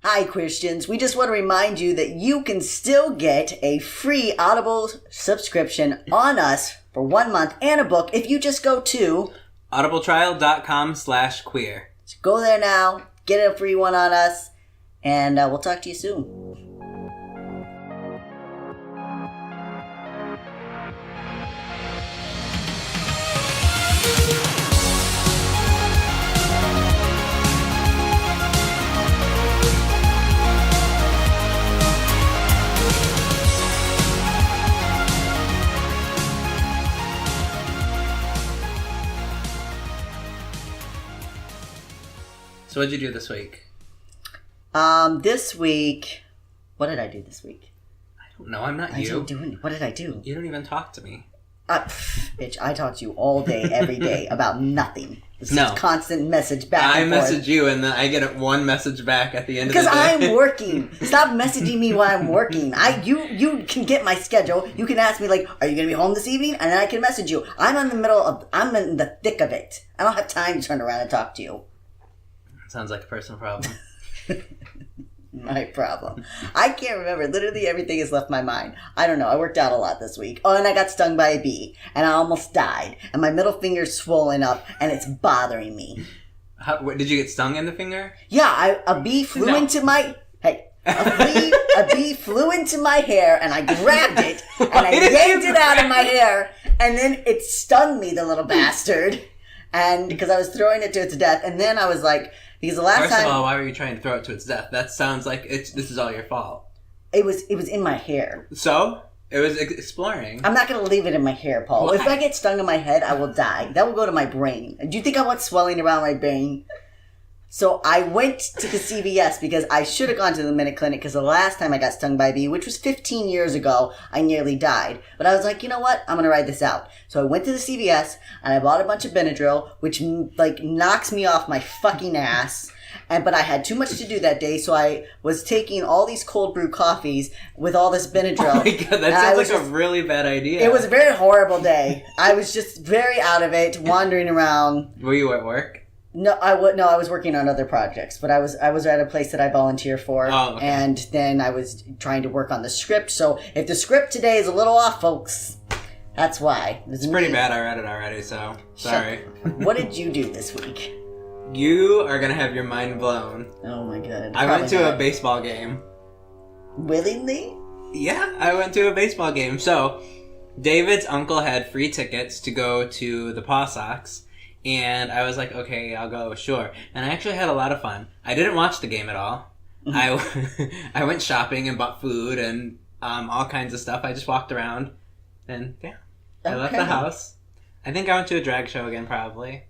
Hi, Queerstians. We just want to remind you that you can still get a free Audible subscription on us for 1 month and a book if you just go to audibletrial.com/queer. So go there now, get a free one on us, and we'll talk to you soon. So what'd you do this week? This week, what did I do this week? I don't know. I'm not I you. didn't do anything. What did I do? You don't even talk to me. Bitch, I talk to you all day, every day about nothing. It's No. just constant message back I and forth. message you and then I get one message back at the end of the day. Because I'm working. Stop messaging me while I'm working. You can get my schedule. You can ask me, like, are you going to be home this evening? And then I can message you. I'm in the thick of it. I don't have time to turn around and talk to you. Sounds like a personal problem. My problem. I can't remember. Literally everything has left my mind. I don't know. I worked out a lot this week. Oh, and I got stung by a bee. And I almost died. And my middle finger's swollen up. And it's bothering me. Did you get stung in the finger? Yeah, a bee flew into my... Hey. A bee flew into my hair. And I grabbed it. And I yanked it out of my hair. And then it stung me, the little bastard. And because I was throwing it to its death. And then I was like... Because the last time... First of all, why were you trying to throw it to its death? That sounds like this is all your fault. It was in my hair. So? It was exploring. I'm not going to leave it in my hair, Paul. Why? If I get stung in my head, I will die. That will go to my brain. Do you think I want swelling around my brain? So I went to the CVS because I should have gone to the Minute Clinic because the last time I got stung by a bee, which was 15 years ago, I nearly died. But I was like, you know what? I'm going to ride this out. So I went to the CVS and I bought a bunch of Benadryl, which knocks me off my fucking ass. But I had too much to do that day, so I was taking all these cold brew coffees with all this Benadryl. Oh my god, that sounds like a really bad idea. It was a very horrible day. I was just very out of it, wandering around. Were you at work? No, I was working on other projects, but I was at a place that I volunteer for, okay. And then I was trying to work on the script. So if the script today is a little off, folks, that's why. It's pretty bad. I read it already, so sorry. What did you do this week? You are gonna have your mind blown. Oh my god! I went to a baseball game. Willingly? Yeah, I went to a baseball game. So David's uncle had free tickets to go to the Paw Sox. And I was like, okay, I'll go, sure. And I actually had a lot of fun. I didn't watch the game at all. Mm-hmm. I went shopping and bought food and all kinds of stuff. I just walked around and, yeah, I left the house. I think I went to a drag show again, probably.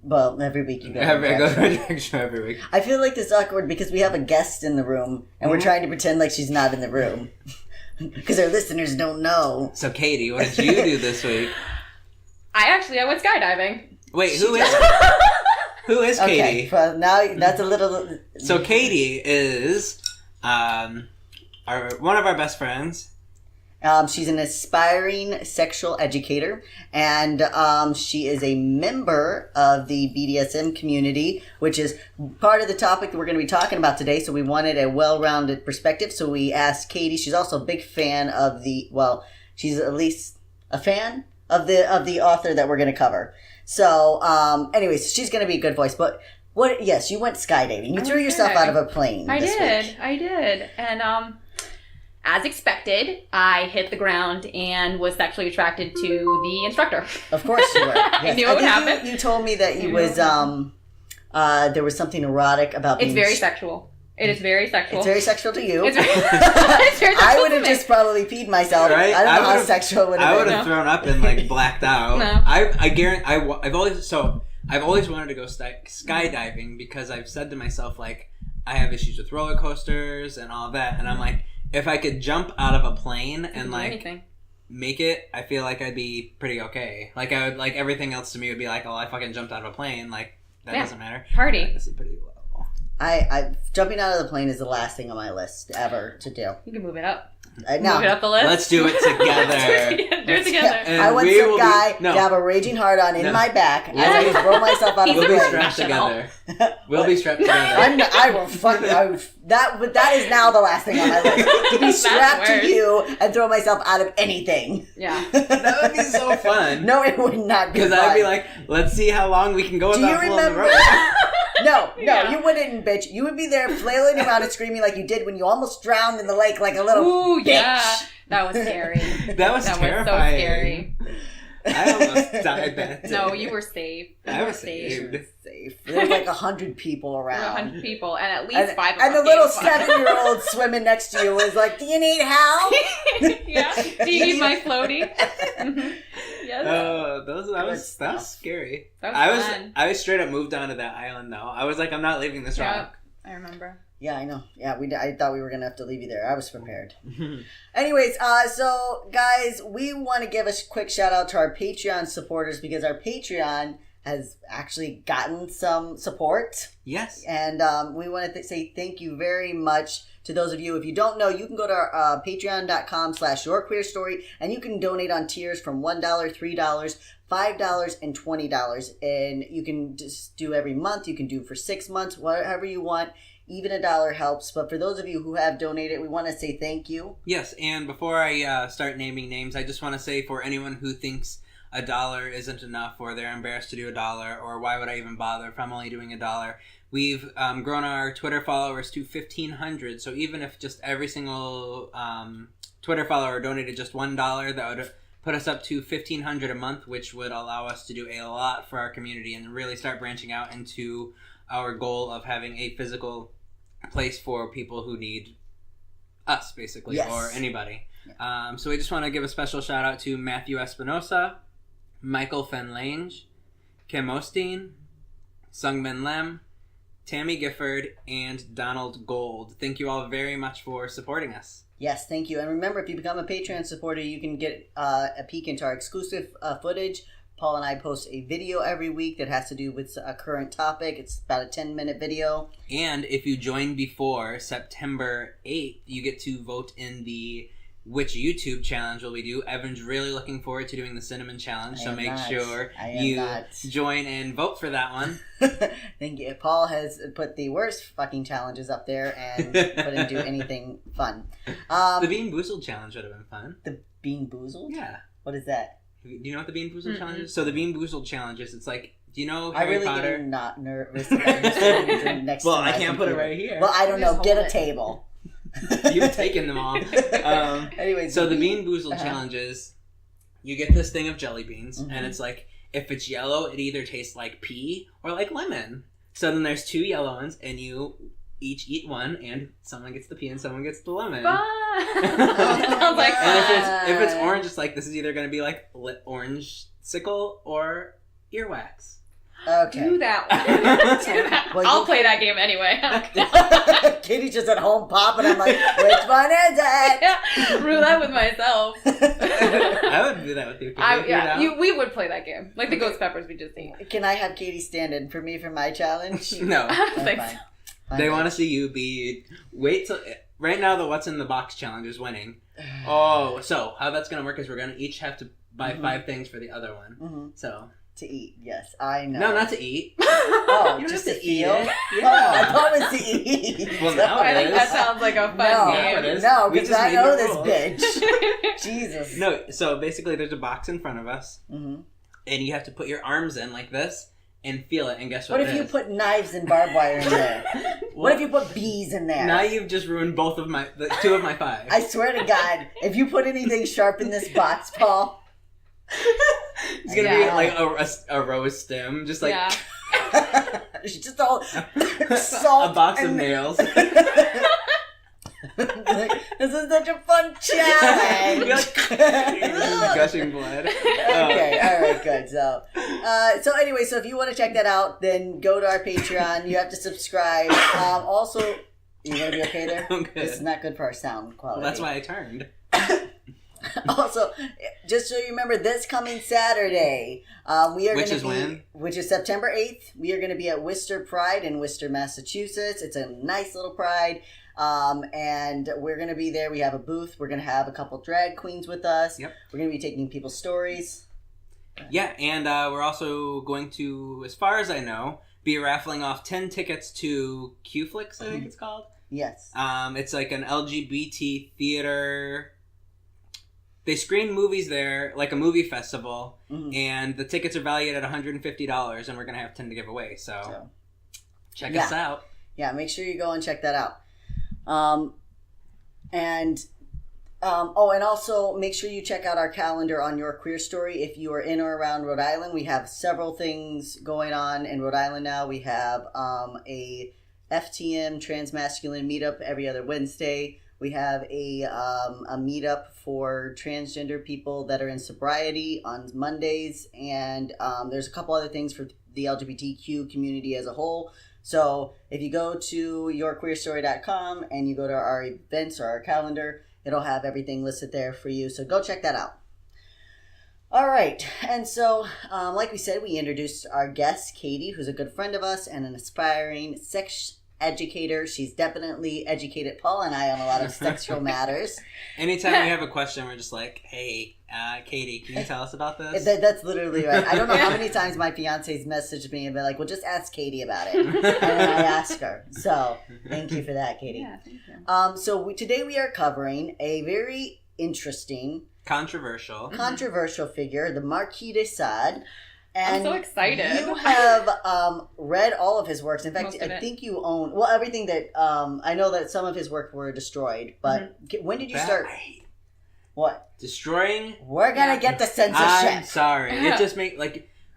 Well, every week you go to I go to a drag show every week. I feel like this is awkward because we have a guest in the room and we're trying to pretend like she's not in the room. Because our listeners don't know. So, Katie, what did you do this week? I went skydiving. Wait, who is Katie? Okay, well, now that's a little... So Katie is one of our best friends. She's an aspiring sexual educator, and she is a member of the BDSM community, which is part of the topic that we're going to be talking about today. So we wanted a well-rounded perspective, so we asked Katie. She's also a big fan of she's at least a fan of the author that we're going to cover. So, anyways, she's going to be a good voice. But yes, you went skydiving. You threw yourself out of a plane. I did. And, as expected, I hit the ground and was sexually attracted to the instructor. Of course you were. Yes. I knew it would happen. You told me that there was something erotic about being... It's very sexual. It is very sexual. It's very sexual to you. It's very sexual I would have just probably peed myself. Right? I don't know how sexual it would have been. I would have thrown up and blacked out. No. I guarantee. I've always wanted to go skydiving because I've said to myself I have issues with roller coasters and all that, and I'm like, if I could jump out of a plane and make it, I feel like I'd be pretty okay. I would everything else to me would be like, oh, I fucking jumped out of a plane. That doesn't matter. Party. This is pretty low. I jumping out of the plane is the last thing on my list ever to do. You can move it up. No. Move it up the list. Let's do it together. Do it together. And I want we some will guy be- no. to have a raging hard on in No. my back. I will just throw myself out of We'll the be plane. strapped together. We'll be strapped together. I will fuck that is now the last thing on my list. To be That's strapped worse. to you and throw myself out of anything. Yeah. That would be so fun. No, it would not be Because fun. I'd be like, let's see how long we can go Do without you pulling the remember? rope. No, Yeah. you wouldn't, bitch. You would be there flailing around and screaming like you did when you almost drowned in the lake like a little Ooh, bitch. yeah. That was scary. That was That terrifying. was so scary. I almost died that day. No, you were safe. I You was were safe. saved. Safe. There's like 100 people There were around. 100 people, and at least 5 of And the us little gave a fuck. 7-year-old swimming next to you was like, "Do you need help?" Yeah. Do you need my floaty? Mhm. Yes. That was scary. That was fun. I was straight up moved onto that island though. I was like, I'm not leaving this Yeah. rock. I remember. Yeah, I know. Yeah, I thought we were gonna have to leave you there. I was prepared. Anyways, so guys, we want to give a quick shout out to our Patreon supporters because our Patreon has actually gotten some support. Yes. And we want to say thank you very much to those of you. If you don't know, you can go to our, patreon.com/yourqueerstory and you can donate on tiers from $1, $3, $5, and $20. And you can just do every month. You can do for 6 months, whatever you want. Even $1 helps. But for those of you who have donated, we want to say thank you. Yes, and before I start naming names, I just want to say for anyone who thinks $1 isn't enough, or they're embarrassed to do $1, or why would I even bother if I'm only doing $1? We've grown our Twitter followers to 1,500, so even if just every single Twitter follower donated just $1, that would put us up to 1,500 a month, which would allow us to do a lot for our community and really start branching out into our goal of having a physical place for people who need us, basically, Yes. or anybody. So we just want to give a special shout out to Matthew Espinosa, Michael Fenlange, Kim Osteen, Sungmin Lem, Tammy Gifford, and Donald Gold. Thank you all very much for supporting us. Yes, thank you. And remember, if you become a Patreon supporter, you can get a peek into our exclusive footage. Paul and I post a video every week that has to do with a current topic. It's about a 10-minute video. And if you join before September 8th, you get to vote in the which YouTube challenge will we do. Evan's really looking forward to doing the cinnamon challenge, so make sure you join and vote for that one. Thank you. Paul has put the worst fucking challenges up there and couldn't do anything fun. The Bean Boozled challenge would have been fun. The Bean Boozled? Yeah. What is that? Do you know what the Bean Boozled challenge is? So the Bean Boozled challenge is, it's like, do you know I Harry really Potter? am not nervous about this next Well, to my I can't put it computer. right here. Well, I don't Just know. Get hold a it. table. You've taken them all. Anyways, So the Bean Boozled Uh-huh. challenge is, you get this thing of jelly beans, Mhm. and it's like, if it's yellow, it either tastes like pea or like lemon. So then there's 2 yellow ones, and you each eat one, and someone gets the pea and someone gets the lemon. Fun! Sounds like And fun. if it's orange, it's like, this is either going to be like orange sickle or earwax. Okay. Do that one. Do that. Well, I'll you- play that game anyway. I Katie's just at home popping. I'm like, which one is it? don't care. Roulette with myself. I would do that with you. We would play that game. Like the ghost peppers we just ate. Can I have Katie stand in for me for my challenge? No. I don't think Fine. so. Fine. They want to see you be... Wait till... Right now, the What's in the Box challenge is winning. Oh, so how that's going to work is we're going to each have to buy 5 things for the other one. Mm-hmm. So... To eat, yes, I know. No, not to eat. Oh, You just have to to eat feel? it. Oh, I Yeah. thought it was to eat. Well, now I it think is. that sounds like a fun No, Now it game. is. no, We because just I made know the this rules. bitch. Jesus. No, so basically there's a box in front of us, Mm-hmm. and you have to put your arms in like this and feel it, and guess what What if it you is? put knives and barbed wire in there? What if you put bees in there? Now you've just ruined 2 of my 5. I swear to God, if you put anything sharp in this box, Paul, It's gonna Yeah. be like a rose stem, just like Yeah. it's just all salt. a box of and- nails. This is such a fun challenge. You're like, gushing blood. Okay, all right, good. So anyway, so if you want to check that out, then go to our Patreon. You have to subscribe. Also, you gonna be okay there? I'm good. This is not good for our sound quality. Well, that's why I turned. Also, just so you remember, this coming Saturday, we are Which going is to be, when? which is September 8th. We are going to be at Worcester Pride in Worcester, Massachusetts. It's a nice little pride. And we're going to be there. We have a booth. We're going to have a couple drag queens with us. Yep. We're going to be taking people's stories. Yeah, and we're also going to, as far as I know, be raffling off 10 tickets to Q-Flix, I think it's called. Yes. It's like an LGBT theater. They screen movies there, like a movie festival, and the tickets are valued at $150, and we're going to have 10 to give away, so check us out. Yeah, make sure you go and check that out. And also make sure you check out our calendar on Your Queer Story. If you are in or around Rhode Island, we have several things going on in Rhode Island now. We have a FTM transmasculine meetup every other Wednesday. We have a meetup for transgender people that are in sobriety on Mondays, and there's a couple other things for the LGBTQ community as a whole. So if you go to yourqueerstory.com and you go to our events or our calendar, it'll have everything listed there for you. So go check that out. All right. And so, like we said, we introduced our guest, Katie, who's a good friend of us and an aspiring sex educator. She's definitely educated Paul and I on a lot of sexual matters. Anytime we have a question, we're just like, hey, Katie, can you tell us about this? That's literally right. I don't know how many times my fiance's messaged me and been like, well, just ask Katie about it. And then I ask her. So thank you for that, Katie. Yeah, thank you. So today we are covering a very interesting, controversial figure, the Marquis De Sade. And I'm so excited. You have read all of his works. In fact, I think you own everything that I know that some of his work were destroyed. But when did you start? What? Destroying? We're gonna get the censorship. I'm sorry. It just makes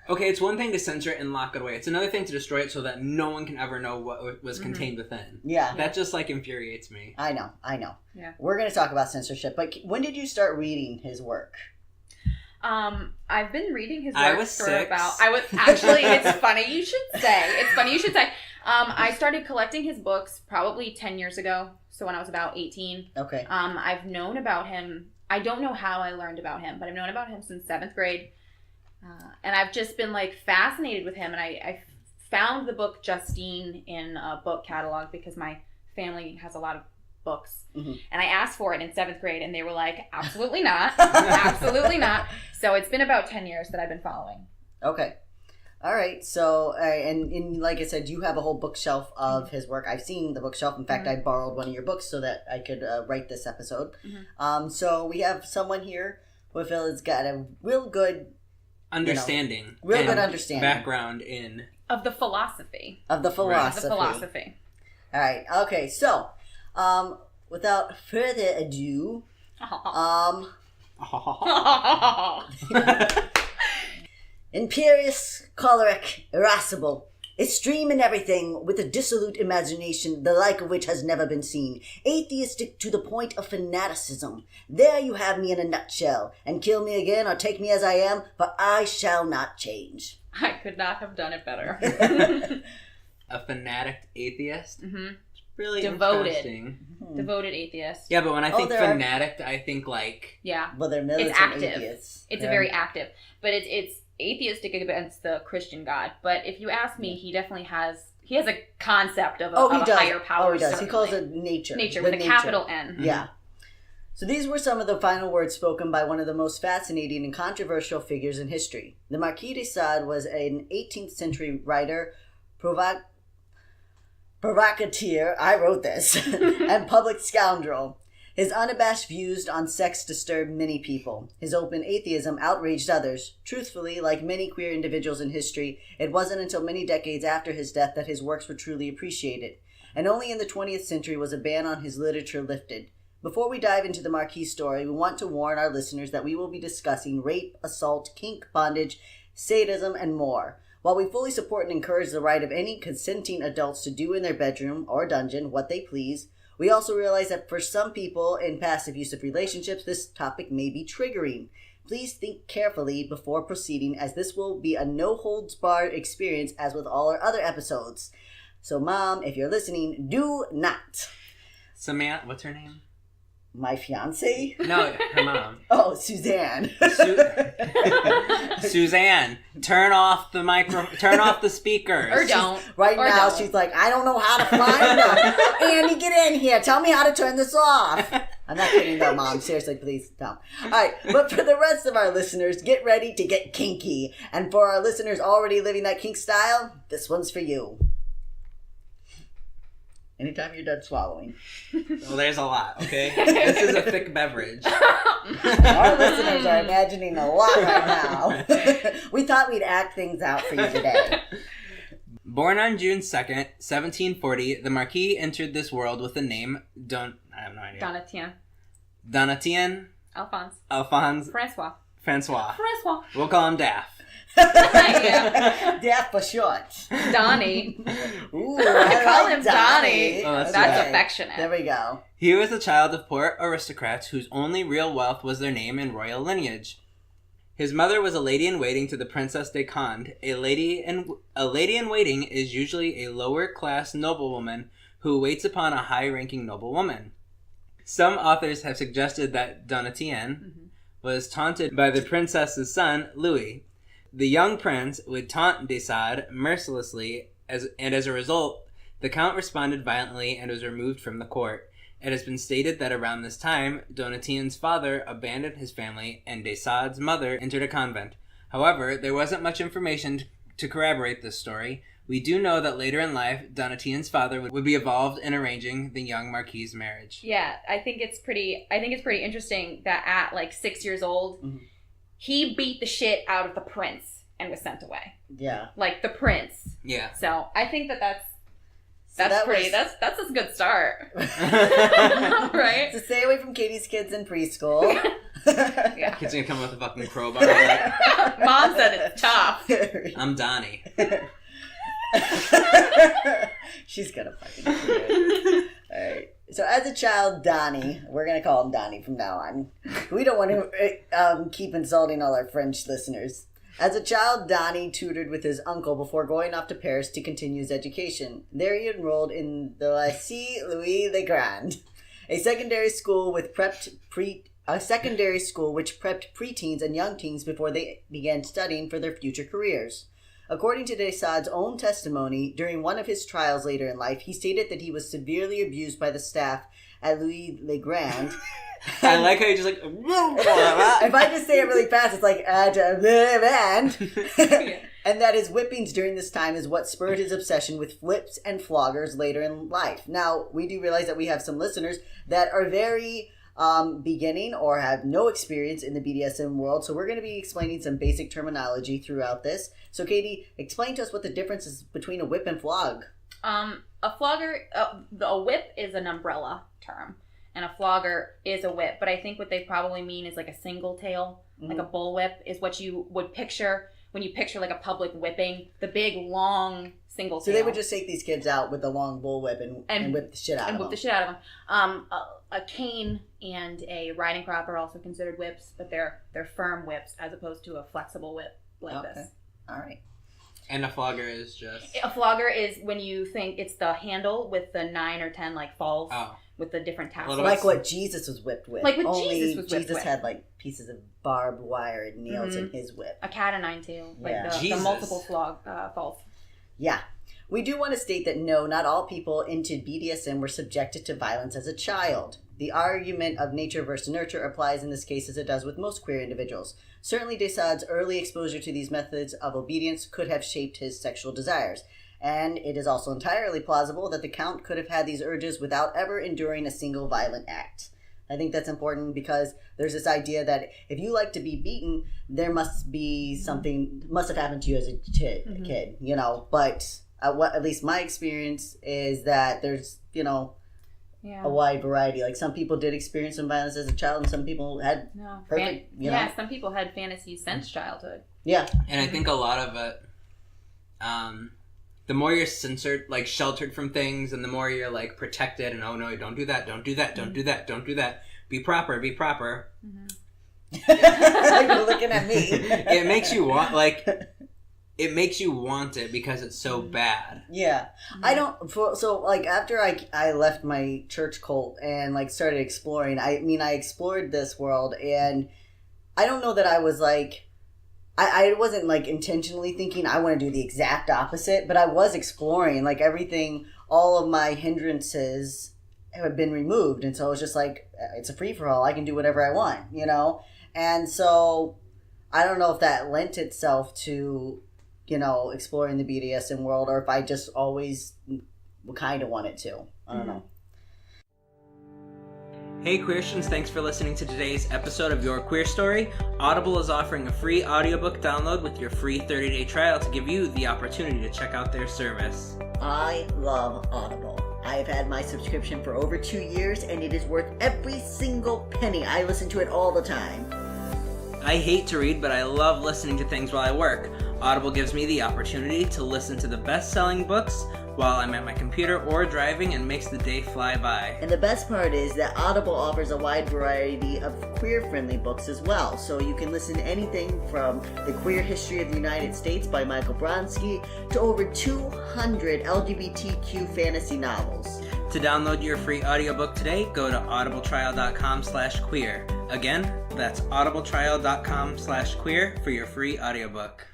okay. It's one thing to censor it and lock it away. It's another thing to destroy it so that no one can ever know what was contained within. Yeah, that just infuriates me. I know. Yeah, we're gonna talk about censorship. But when did you start reading his work? I've been reading his work I was for 6. actually, it's funny you should say. I started collecting his books probably 10 years ago. So when I was about 18. Okay. I've known about him. I don't know how I learned about him, but I've known about him since 7th grade. And I've just been fascinated with him. And I found the book Justine in a book catalog because my family has a lot of books. And I asked for it in 7th grade and they were like, absolutely not. Absolutely not. So it's been about 10 years that I've been following. Okay. All right. So, and like I said, you have a whole bookshelf of his work. I've seen the bookshelf. In fact, I borrowed one of your books so that I could write this episode. So we have someone here who I feel has got a real good understanding. Real good understanding. Background in. Of the philosophy. Of the philosophy. Of the philosophy. All right. Okay. So, without further ado, imperious, choleric, irascible, extreme in everything, with a dissolute imagination, the like of which has never been seen, atheistic to the point of fanaticism. There you have me in a nutshell, and kill me again or take me as I am, for I shall not change. I could not have done it better. A fanatic atheist? Really devoted. Interesting. Devoted atheist. Yeah, but when I think fanatic, I think yeah. Well, they're militant it's active. Atheists. It's a very active, but it's atheistic against the Christian God. But if you ask me, he definitely has a concept of a higher power. Oh, he does. Certainly. He calls it nature. Nature with a capital N. Yeah. So these were some of the final words spoken by one of the most fascinating and controversial figures in history. The Marquis de Sade was an 18th century writer, provocateur, I wrote this, and public scoundrel. His unabashed views on sex disturbed many people. His open atheism outraged others. Truthfully, like many queer individuals in history, it wasn't until many decades after his death that his works were truly appreciated. And only in the 20th century was a ban on his literature lifted. Before we dive into the Marquis story, we want to warn our listeners that we will be discussing rape, assault, kink, bondage, sadism, and more. While we fully support and encourage the right of any consenting adults to do in their bedroom or dungeon what they please, we also realize that for some people in past abusive relationships, this topic may be triggering. Please think carefully before proceeding, as this will be a no-holds-barred experience as with all our other episodes. So, Mom, if you're listening, do not. Samantha, what's her name? My fiance? No, her mom. Oh, Suzanne. Suzanne, turn off the speakers. Or don't. Right Or now, don't. she's like, I don't know how to find them. Andy, get in here. Tell me how to turn this off. I'm not kidding though, Mom. Seriously, please don't. All right, but for the rest of our listeners, get ready to get kinky. And for our listeners already living that kink style, this one's for you. Anytime you're done swallowing. Well, there's a lot, okay? This is a thick beverage. Our listeners are imagining a lot right now. We thought we'd act things out for you today. Born on June 2nd, 1740, the Marquis entered this world with the name I have no idea. Donatien. Alphonse. Francois. We'll call him Daff. Daff for short. Donnie. Ooh, Call like him Donnie. Oh, that's okay. affectionate. There we go. He was the child of poor aristocrats whose only real wealth was their name and royal lineage. His mother was a lady-in-waiting to the Princess de Conde. A lady-in-waiting is usually a lower-class noblewoman who waits upon a high-ranking noblewoman. Some authors have suggested that Donatien was taunted by the princess's son, Louis. The young prince would taunt De Sade mercilessly, as a result, the count responded violently and was removed from the court. It has been stated that around this time, Donatien's father abandoned his family and De Sade's mother entered a convent. However, there wasn't much information to corroborate this story. We do know that later in life, Donatien's father would be involved in arranging the young Marquis' marriage. Yeah, I think it's pretty interesting that at like 6 years old, he beat the shit out of the prince and was sent away. Yeah. Like the prince. Yeah. So I think that's that pretty. was- That's a good start, right? So stay away from Katie's kids in preschool. Yeah. Kid's gonna come with a fucking crowbar. Like, Mom said it's tough. I'm Donnie. She's gonna fucking do it. Alright. So as a child, Donnie, we're gonna call him Donnie from now on. We don't want to keep insulting all our French listeners. As a child, Donnie tutored with his uncle before going off to Paris to continue his education. There he enrolled in the Lycée Louis le Grand, a secondary school which prepped preteens and young teens before they began studying for their future careers. According to De Sade's own testimony, during one of his trials later in life, he stated that he was severely abused by the staff at Louis le Grand. I like how you just like. If I just say it really fast, it's like and that his whippings during this time is what spurred his obsession with flips and floggers later in life. Now, we do realize that we have some listeners that are very beginning or have no experience in the BDSM world, so we're going to be explaining some basic terminology throughout this. So, Katie, explain to us what the difference is between a whip and flog. A flogger, a whip is an umbrella term, and a flogger is a whip. But I think what they probably mean is like a single tail, like a bull whip, is what you would picture when you picture like a public whipping, the big long single tail. So they would just take these kids out with a long bull whip and whip the shit out of them. And whip the shit out of them. A cane and a riding crop are also considered whips, but they're firm whips as opposed to a flexible whip like this. All right. And a flogger is just... A flogger is when you think it's the handle with the 9 or 10 like falls with the different tassels. Like what Jesus was whipped with. Like what Only Jesus was whipped with. had like pieces of barbed wire and nails in his whip. A cat o' nine tail. Yeah. Like the multiple falls. Yeah. We do want to state that no, not all people into BDSM were subjected to violence as a child. The argument of nature versus nurture applies in this case as it does with most queer individuals. Certainly De Sade's early exposure to these methods of obedience could have shaped his sexual desires. And it is also entirely plausible that the Count could have had these urges without ever enduring a single violent act. I think that's important because there's this idea that if you like to be beaten, there must be something, must have happened to you as a kid, you know. But at least my experience is that there's, you know, a wide variety. Like some people did experience some violence as a child, and some people had perfect. Some people had fantasies since childhood. Yeah, and I think a lot of it, the more you're censored, like sheltered from things, and the more you're like protected, and oh no, don't do that, don't do that, don't do that, don't do that. Be proper, be proper. You're looking at me. It makes you want like. it makes you want it because it's so bad. Yeah. I don't, so like after I left my church cult and like started exploring, I explored this world, and I don't know that I was like, I wasn't like intentionally thinking I want to do the exact opposite, but I was exploring like everything, all of my hindrances have been removed. And so it was just like, it's a free for all. I can do whatever I want, you know? And so I don't know if that lent itself to, you know, exploring the BDSM world, or if I just always kind of wanted to. I don't know. Hey Queerstians, thanks for listening to today's episode of Your Queer Story. Audible is offering a free audiobook download with your free 30-day trial to give you the opportunity to check out their service. I love Audible. I have had my subscription for over 2 years, and it is worth every single penny. I listen to it all the time. I hate to read, but I love listening to things while I work. Audible gives me the opportunity to listen to the best-selling books while I'm at my computer or driving, and makes the day fly by. And the best part is that Audible offers a wide variety of queer-friendly books as well. So you can listen to anything from The Queer History of the United States by Michael Bronski to over 200 LGBTQ fantasy novels. To download your free audiobook today, go to audibletrial.com/queer. Again, that's audibletrial.com/queer for your free audiobook.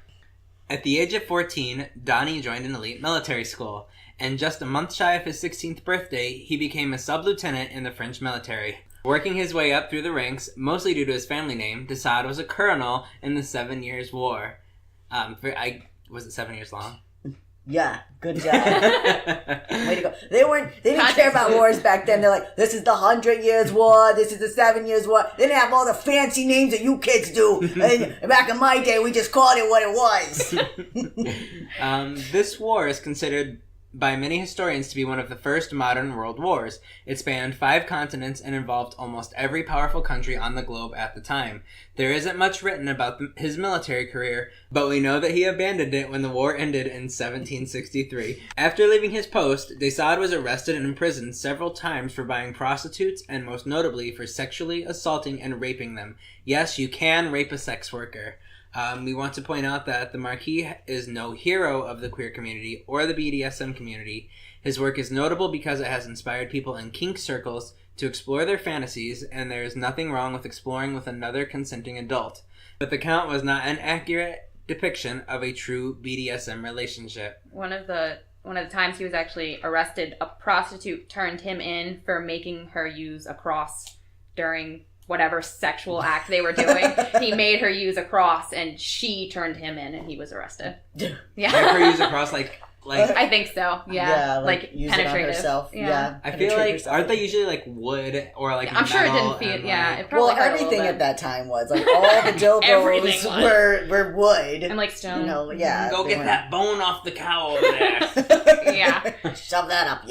At the age of 14, Donnie joined an elite military school, and just a month shy of his 16th birthday, he became a sub-lieutenant in the French military. Working his way up through the ranks, mostly due to his family name, De Sade was a colonel in the 7 Years' War. Was it 7 years long? Yeah, good job. Way to go. They didn't care about wars back then. They're like, this is the 100 Years' War, this is the 7 Years' War. They didn't have all the fancy names that you kids do. And back in my day, we just called it what it was. This war is considered by many historians to be one of the first modern world wars. It spanned 5 continents and involved almost every powerful country on the globe at the time. There isn't much written about his military career, but we know that he abandoned it when the war ended in 1763. After leaving his post, De Sade was arrested and imprisoned several times for buying prostitutes, and most notably for sexually assaulting and raping them. Yes, you can rape a sex worker. We want to point out that the Marquis is no hero of the queer community or the BDSM community. His work is notable because it has inspired people in kink circles to explore their fantasies, and there is nothing wrong with exploring with another consenting adult. But the count was not an accurate depiction of a true BDSM relationship. One of the times he was actually arrested, a prostitute turned him in for making her use a cross during whatever sexual act they were doing. He made her use a cross, and she turned him in, and he was arrested. Yeah. Make her use a cross, like I think so. Yeah, like use penetrative. it on herself. Yeah. I feel like aren't they usually like wood or like I'm sure it didn't feel. It probably well, everything at that time was like all the dildos were wood and like stone. You know, go get that bone off the cow over there. Yeah, shove that up.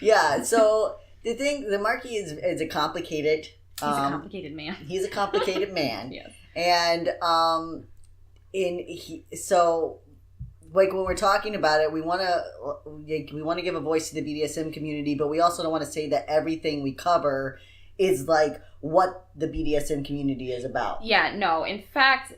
Yeah. So the Marquis is a complicated. He's a complicated man. He's a complicated man. Yes. And so like when we're talking about it, we want to give a voice to the BDSM community, but we also don't want to say that everything we cover is like what the BDSM community is about. Yeah, no. In fact,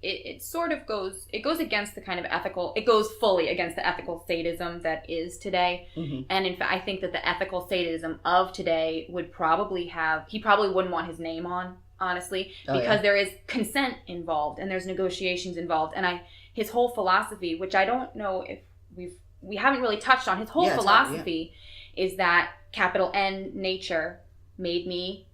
it sort of goes against the kind of ethical, it goes fully against the ethical sadism that is today. Mm-hmm. And in fact, I think that the ethical sadism of today he probably wouldn't want his name on, honestly, because there is consent involved and there's negotiations involved. And his whole philosophy, which I don't know if we haven't really touched on, his whole philosophy is that capital N nature made me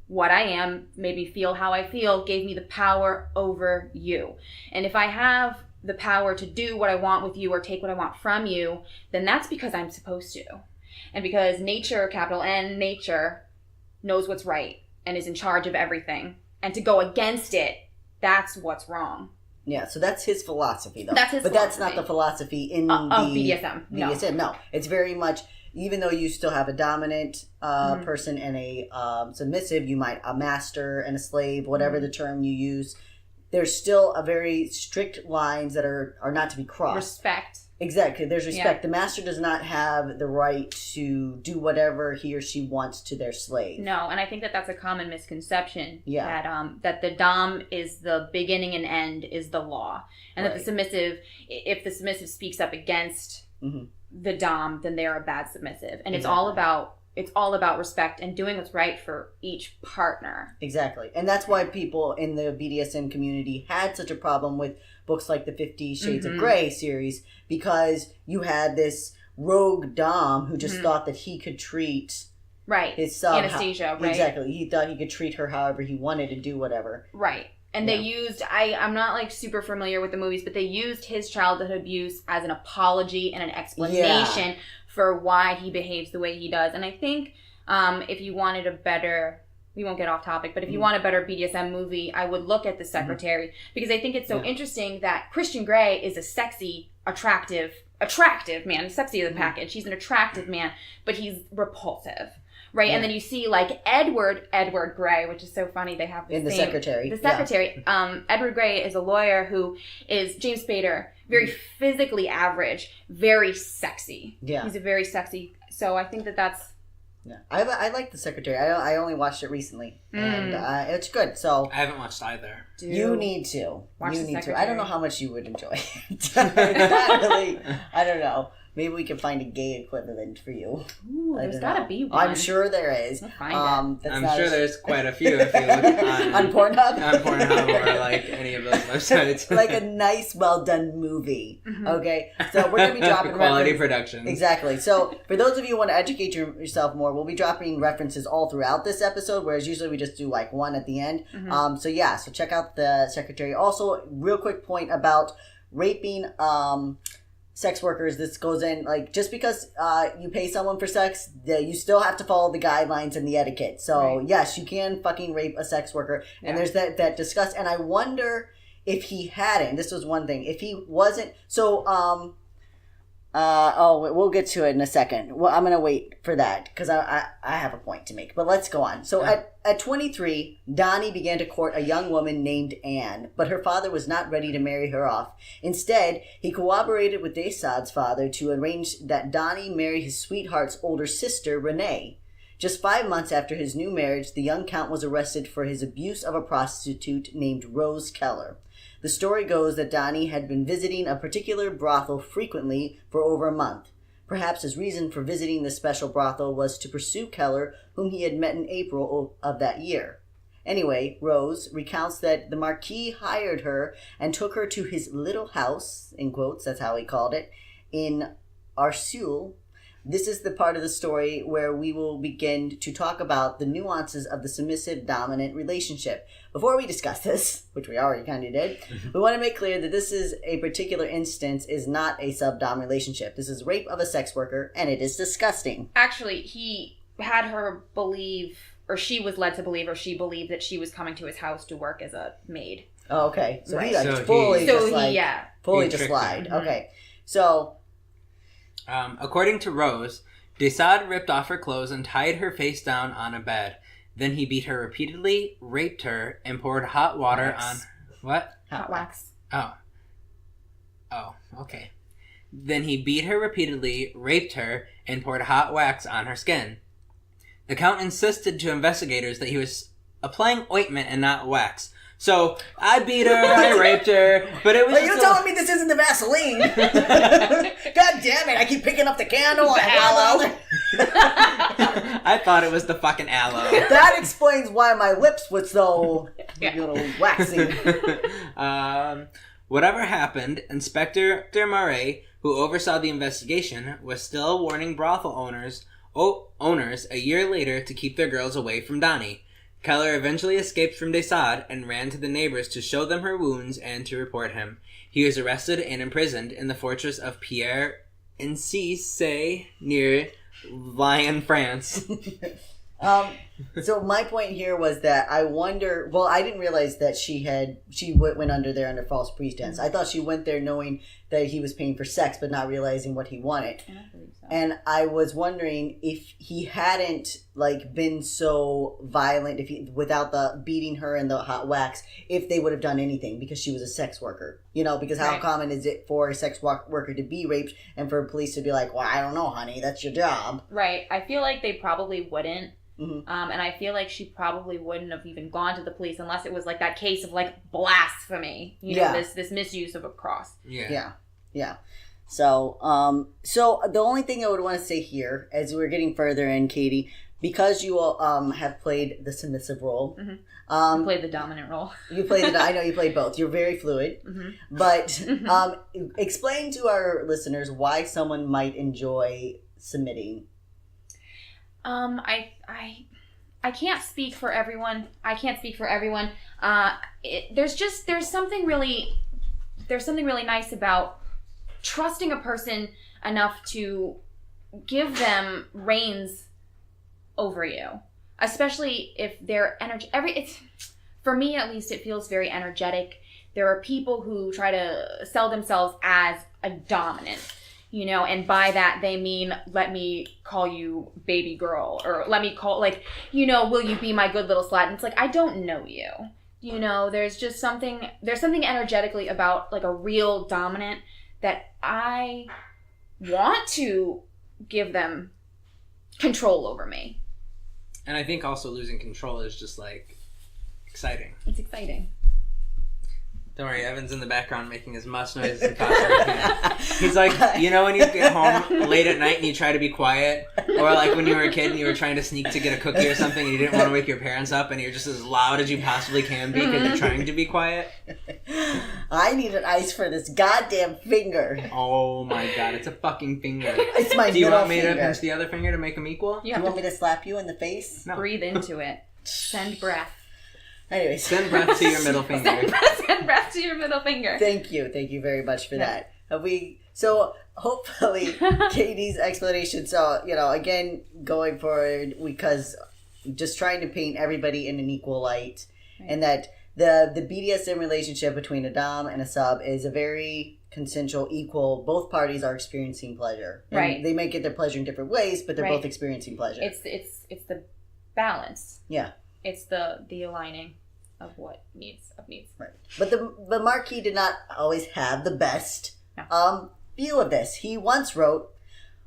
what I am, made me feel how I feel, gave me the power over you. And if I have the power to do what I want with you or take what I want from you, then that's because I'm supposed to. And because nature, capital N, nature, knows what's right and is in charge of everything. And to go against it, that's what's wrong. Yeah, so that's his philosophy, though. That's his philosophy. That's not the philosophy in the BDSM. No, it's very much, even though you still have a dominant person and a submissive, you might a master and a slave, whatever the term you use. there's still a very strict lines that are not to be crossed. Respect. Exactly. There's respect. Yeah. The master does not have the right to do whatever he or she wants to their slave. No, and I think that that's a common misconception. Yeah. That the dom is the beginning and end is the law, and that the submissive, if the submissive speaks up against the dom, then they are a bad submissive, and it's all about respect and doing what's right for each partner. Exactly. And that's why people in the BDSM community had such a problem with books like the 50 Shades of Grey series, because you had this rogue dom who just thought that he could treat his sub. Anastasia, right? Exactly. He thought he could treat her however he wanted to do whatever. Right. And they used, I'm not like super familiar with the movies, but they used his childhood abuse as an apology and an explanation for why he behaves the way he does. And I think if you wanted a better, we won't get off topic, but if you want a better BDSM movie, I would look at The Secretary, because I think it's so interesting that Christian Grey is a sexy, attractive man, sexy as a package. He's an attractive man, but he's repulsive. Right, and then you see like Edward Grey, which is so funny. They have The Secretary. The Secretary. Edward Grey is a lawyer who is James Spader, very physically average, very sexy. Yeah, he's a very sexy. So I think that's. Yeah, I like The Secretary. I only watched it recently, and it's good. So I haven't watched either. You need to. Watch you The need Secretary. to. I don't know how much you would enjoy it. Not really. I don't know. Maybe we can find a gay equivalent for you. Ooh, there's gotta be one. I'm sure there is. We'll find it. I'm sure there's quite a few if you look on Pornhub? On Pornhub or like any of those websites. Like a nice, well done movie. Okay? So we're going to be dropping quality production. Exactly. So for those of you who want to educate yourself more, we'll be dropping references all throughout this episode, whereas usually we just do like one at the end. So check out The Secretary. Also, real quick point about raping sex workers. This goes in, like, just because you pay someone for sex, you still have to follow the guidelines and the etiquette. So yes, you can fucking rape a sex worker, and there's that disgust. And I wonder if he hadn't, this was one thing, if he wasn't, so we'll get to it in a second. Well, I'm gonna wait for that because I have a point to make, but let's go on. So at 23, Donnie began to court a young woman named Anne, but her father was not ready to marry her off. Instead, he cooperated with De Sade's father to arrange that Donnie marry his sweetheart's older sister, Renee. Just 5 months after his new marriage, the young count was arrested for his abuse of a prostitute named Rose Keller. The story goes that Donnie had been visiting a particular brothel frequently for over a month. Perhaps his reason for visiting this special brothel was to pursue Keller, whom he had met in April of that year. Anyway, Rose recounts that the Marquis hired her and took her to his little house, in quotes, that's how he called it, in Arseul. This is the part of the story where we will begin to talk about the nuances of the submissive-dominant relationship. Before we discuss this, which we already kind of did, we want to make clear that this is a particular instance is not a sub-dom relationship. This is rape of a sex worker, and it is disgusting. Actually, he had her believe, or she was led to believe, or she believed that she was coming to his house to work as a maid. Oh, okay. So he fully just lied. Okay. So... according to Rose, De Sade ripped off her clothes and tied her face down on a bed. Then he beat her repeatedly, raped her, and poured hot water on... What? Hot wax. Oh, okay. Then he beat her repeatedly, raped her, and poured hot wax on her skin. The Count insisted to investigators that he was applying ointment and not wax. So, I beat her, I raped her, but it was Are you telling me this isn't the Vaseline? God damn it, I keep picking up the candle. The aloe. I thought it was the fucking aloe. That explains why my lips were so waxy. Whatever happened, Inspector Murray, who oversaw the investigation, was still warning brothel owners a year later to keep their girls away from Donnie. Keller eventually escaped from De Sade and ran to the neighbors to show them her wounds and to report him. He was arrested and imprisoned in the fortress of Pierre-Encise near Lyon, France. So my point here was that I wonder. Well, I didn't realize that she went under there under false pretense. I thought she went there knowing that he was paying for sex, but not realizing what he wanted. I don't believe so. And I was wondering if he hadn't been so violent, without the beating her and the hot wax, if they would have done anything because she was a sex worker. Because how common is it for a sex worker to be raped and for police to be like, well, I don't know, honey, that's your job. Right. I feel like they probably wouldn't. Mm-hmm. And I feel like she probably wouldn't have even gone to the police unless it was that case of blasphemy. This misuse of a cross. Yeah. So, the only thing I would want to say here, as we're getting further in, Katie, because you all have played the submissive role. Mm-hmm. You played the dominant role. I know you played both. You're very fluid. Mm-hmm. But explain to our listeners why someone might enjoy submitting. I can't speak for everyone. There's something really nice about trusting a person enough to give them reins over you, especially if they're for me at least, it feels very energetic. There are people who try to sell themselves as a dominant, and by that they mean, let me call you baby girl, or let me call, will you be my good little slut? And it's I don't know you. There's something energetically about a real dominant that I want to give them control over me. And I think also losing control is just exciting. It's exciting. Don't worry, Evan's in the background making as much noise as he possibly can. He's when you get home late at night and you try to be quiet, or when you were a kid and you were trying to sneak to get a cookie or something and you didn't want to wake your parents up and you're just as loud as you possibly can be because you're trying to be quiet. I need an ice for this goddamn finger. Oh my god, it's a fucking finger. It's my Do you want me finger. to pinch the other finger to make them equal? Do you want me to slap you in the face? No. Breathe into it. Send breath. Anyways. Send breath to your middle finger. Send breath to your middle finger. Thank you very much for that. So hopefully Katie's explanation. So again, going forward, because just trying to paint everybody in an equal light, right. And that the BDSM relationship between a dom and a sub is a very consensual, equal. Both parties are experiencing pleasure. And right. They might get their pleasure in different ways, but they're right. both experiencing pleasure. It's the balance. Yeah. It's the aligning of what needs. Right. But the Marquis did not always have the best view of this. He once wrote,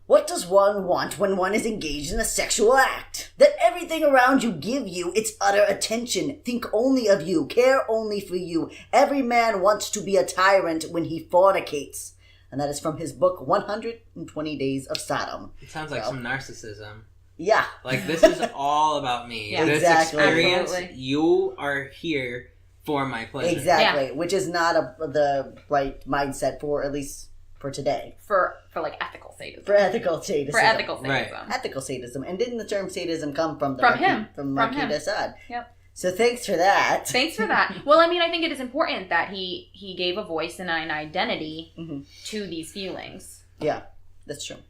"What does one want when one is engaged in a sexual act? That everything around you give you its utter attention. Think only of you. Care only for you. Every man wants to be a tyrant when he fornicates." And that is from his book, 120 Days of Sodom. It sounds like some narcissism. Yeah. This is all about me. Yeah. This Exactly. experience, Absolutely. You are here for my pleasure. Exactly. Yeah. Which is not the right mindset at least for today. For ethical sadism. For ethical sadism. For ethical sadism. Right. Ethical sadism. And didn't the term sadism come from him? From Marquis De Sade? Yep. So thanks for that. Thanks for that. Well, I think it is important that he gave a voice and an identity to these feelings. Yeah, that's true.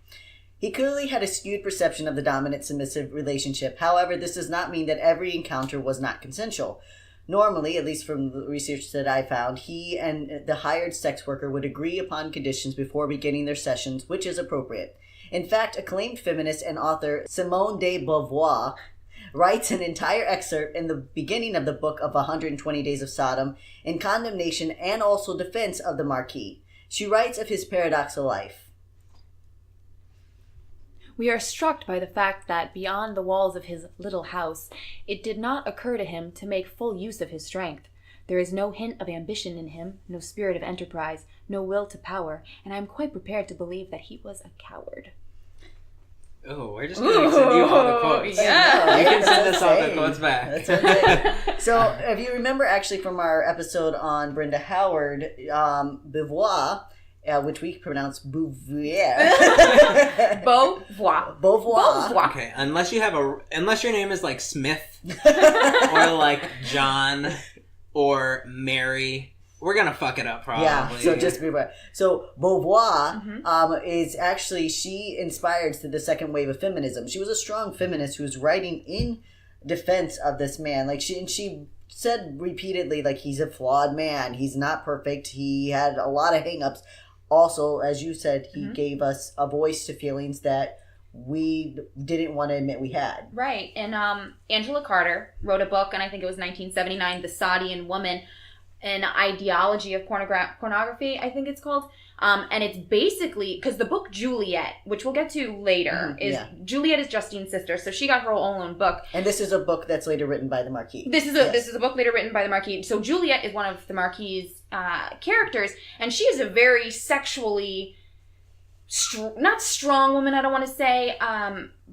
He clearly had a skewed perception of the dominant-submissive relationship. However, this does not mean that every encounter was not consensual. Normally, at least from the research that I found, he and the hired sex worker would agree upon conditions before beginning their sessions, which is appropriate. In fact, acclaimed feminist and author Simone de Beauvoir writes an entire excerpt in the beginning of the book of 120 Days of Sodom in condemnation and also defense of the Marquis. She writes of his paradoxical life. We are struck by the fact that beyond the walls of his little house, it did not occur to him to make full use of his strength. There is no hint of ambition in him, no spirit of enterprise, no will to power, and I am quite prepared to believe that he was a coward. Oh, we're just going to send you all the quotes. Yeah. You can send us all the quotes back. That's what I'm saying. So, if you remember actually from our episode on Brenda Howard, Beauvoir, which we pronounce Beauvoir. Beauvoir. Beauvoir. Okay, unless your name is Smith or John or Mary, we're gonna fuck it up probably. Yeah, so just be aware. So Beauvoir is actually, she inspired the second wave of feminism. She was a strong feminist who was writing in defense of this man. Like she said repeatedly, like, he's a flawed man. He's not perfect. He had a lot of hang-ups. Also, as you said, he gave us a voice to feelings that we didn't want to admit we had. Right. And Angela Carter wrote a book, and I think it was 1979, The Sadean Woman, an ideology of pornography, I think it's called. And it's basically, because the book Juliet, which we'll get to later, Juliet is Justine's sister, so she got her own book. And this is a book that's later written by the Marquis. This is a book later written by the Marquis. So Juliet is one of the Marquis' characters, and she is a very sexually, not strong woman, I don't want to say,